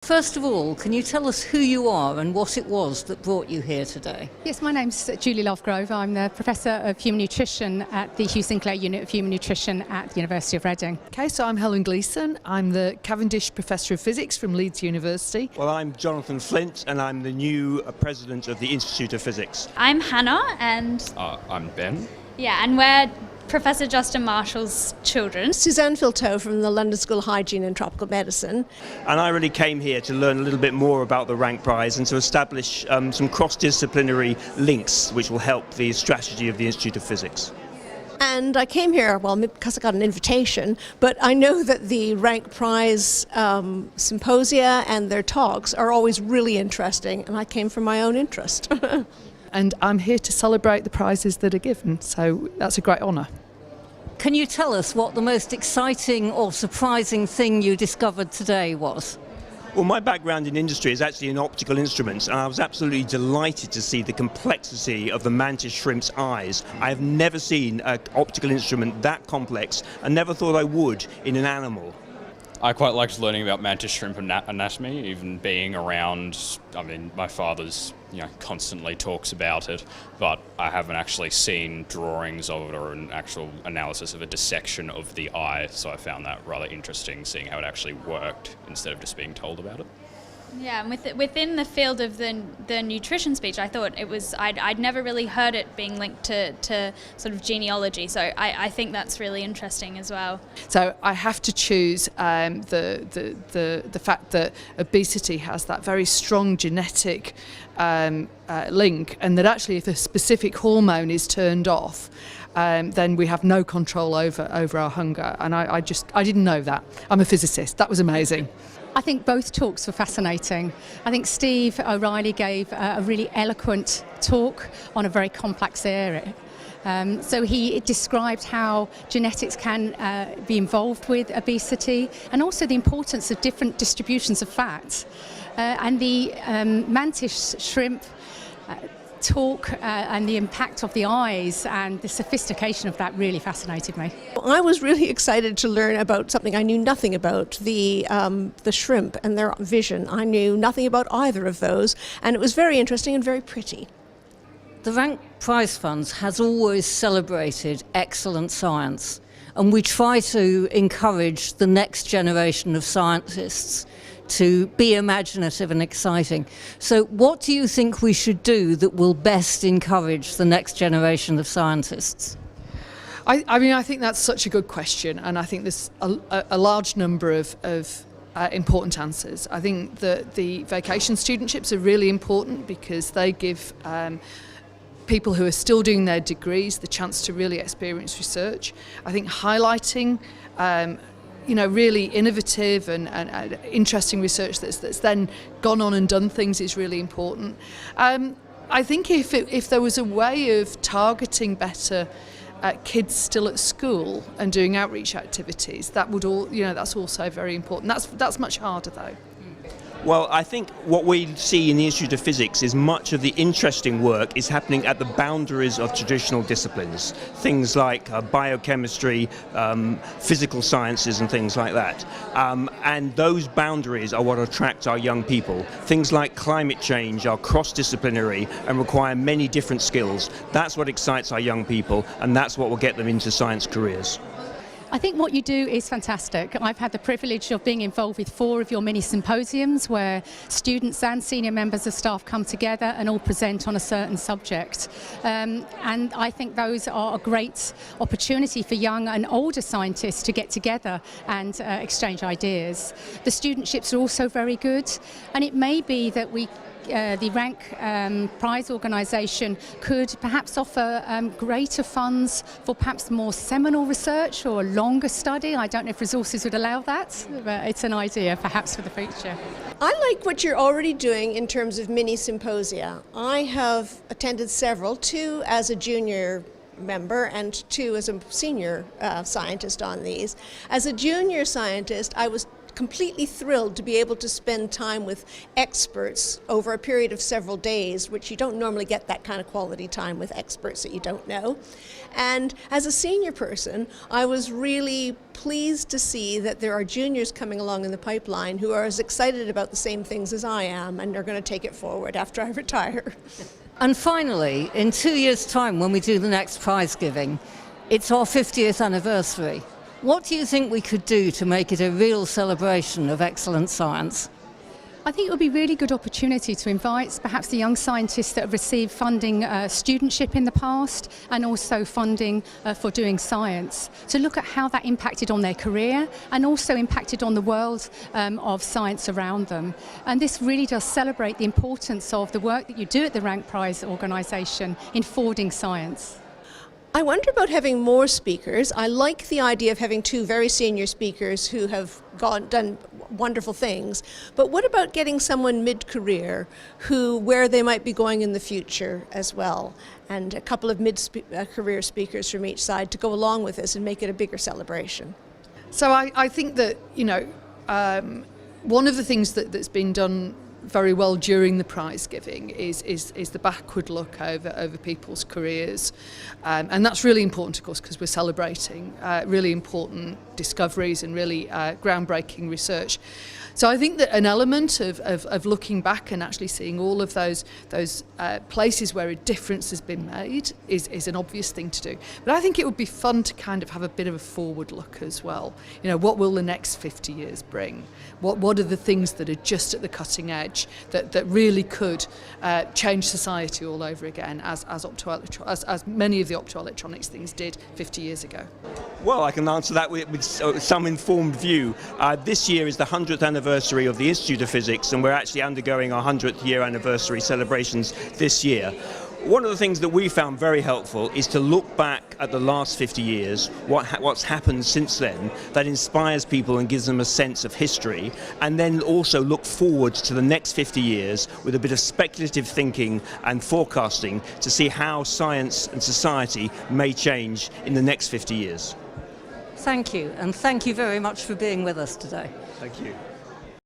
First of all, can you tell us who you are and what it was that brought you here today? Yes, my name's Julie Lovegrove. I'm the Professor of Human Nutrition at the Hugh Sinclair Unit of Human Nutrition at the University of Reading. Okay, so I'm Helen Gleeson. I'm the Cavendish Professor of Physics from Leeds University. Well, I'm Jonathan Flint and I'm the new President of the Institute of Physics. I'm Hannah and... I'm Ben. Yeah, and we're Professor Justin Marshall's children. Suzanne Filteau from the London School of Hygiene and Tropical Medicine. And I really came here to learn a little bit more about the Rank Prize and to establish some cross-disciplinary links which will help the strategy of the Institute of Physics. And I came here, well, because I got an invitation, but I know that the Rank Prize symposia and their talks are always really interesting, and I came for my own interest. And I'm here to celebrate the prizes that are given, so that's a great honour. Can you tell us what the most exciting or surprising thing you discovered today was? Well, my background in industry is actually in optical instruments, and I was absolutely delighted to see the complexity of the mantis shrimp's eyes. I have never seen an optical instrument that complex and never thought I would in an animal. I quite liked learning about mantis shrimp anatomy, even being around. I mean, my father's, constantly talks about it, but I haven't actually seen drawings of it or an actual analysis of a dissection of the eye, so I found that rather interesting, seeing how it actually worked instead of just being told about it. Yeah, and within the field of the nutrition speech, I thought it was, I'd never really heard it being linked to sort of genealogy, so I think that's really interesting as well. So I have to choose the fact that obesity has that very strong genetic link, and that actually if a specific hormone is turned off, then we have no control over our hunger. And I didn't know that. I'm a physicist. That was amazing. I think both talks were fascinating. I think Steve O'Reilly gave a really eloquent talk on a very complex area. So he described how genetics can be involved with obesity, and also the importance of different distributions of fat. And the mantis shrimp talk and the impact of the eyes and the sophistication of that really fascinated me. I was really excited to learn about something I knew nothing about, the shrimp and their vision. I knew nothing about either of those, and it was very interesting and very pretty. The Rank Prize Fund has always celebrated excellent science, and we try to encourage the next generation of scientists to be imaginative and exciting. So what do you think we should do that will best encourage the next generation of scientists? I think that's such a good question, and I think there's a large number of important answers. I think that the vacation studentships are really important because they give people who are still doing their degrees the chance to really experience research. I think highlighting really innovative and interesting research that's then gone on and done things is really important. I think if there was a way of targeting better kids still at school and doing outreach activities, that would that's also very important. That's much harder though. Well, I think what we see in the Institute of Physics is much of the interesting work is happening at the boundaries of traditional disciplines. Things like biochemistry, physical sciences and things like that. And those boundaries are what attract our young people. Things like climate change are cross-disciplinary and require many different skills. That's what excites our young people, and that's what will get them into science careers. I think what you do is fantastic. I've had the privilege of being involved with 4 of your mini symposiums where students and senior members of staff come together and all present on a certain subject. And I think those are a great opportunity for young and older scientists to get together and exchange ideas. The studentships are also very good, and it may be that the Rank Prize organisation could perhaps offer greater funds for perhaps more seminal research or a longer study. I don't know if resources would allow that, but it's an idea perhaps for the future. I like what you're already doing in terms of mini symposia. I have attended several, 2 as a junior member and 2 as a senior scientist on these. As a junior scientist, I was completely thrilled to be able to spend time with experts over a period of several days, which you don't normally get that kind of quality time with experts that you don't know. And as a senior person, I was really pleased to see that there are juniors coming along in the pipeline who are as excited about the same things as I am, and are going to take it forward after I retire. And finally, in 2 years' time, when we do the next prize giving, it's our 50th anniversary. What do you think we could do to make it a real celebration of excellent science? I think it would be a really good opportunity to invite perhaps the young scientists that have received funding studentship in the past, and also funding for doing science, to look at how that impacted on their career and also impacted on the world of science around them. And this really does celebrate the importance of the work that you do at the Rank Prize organisation in forwarding science. I wonder about having more speakers. I like the idea of having 2 very senior speakers who have done wonderful things. But what about getting someone mid-career where they might be going in the future as well, and a couple of mid-career speakers from each side to go along with this and make it a bigger celebration? So I think that, one of the things that's been done very well during the prize giving is the backward look over people's careers, and that's really important, of course, because we're celebrating really important discoveries and really groundbreaking research. So I think that an element of looking back and actually seeing all of those places where a difference has been made is an obvious thing to do. But I think it would be fun to kind of have a bit of a forward look as well. What will the next 50 years bring? What are the things that are just at the cutting edge that really could change society all over again, as many of the optoelectronics things did 50 years ago? Well, I can answer that with some informed view. This year is the 100th anniversary of the Institute of Physics, and we're actually undergoing our 100th year anniversary celebrations this year. One of the things that we found very helpful is to look back at the last 50 years, what's happened since then, that inspires people and gives them a sense of history, and then also look forward to the next 50 years with a bit of speculative thinking and forecasting to see how science and society may change in the next 50 years. Thank you, and thank you very much for being with us today. Thank you.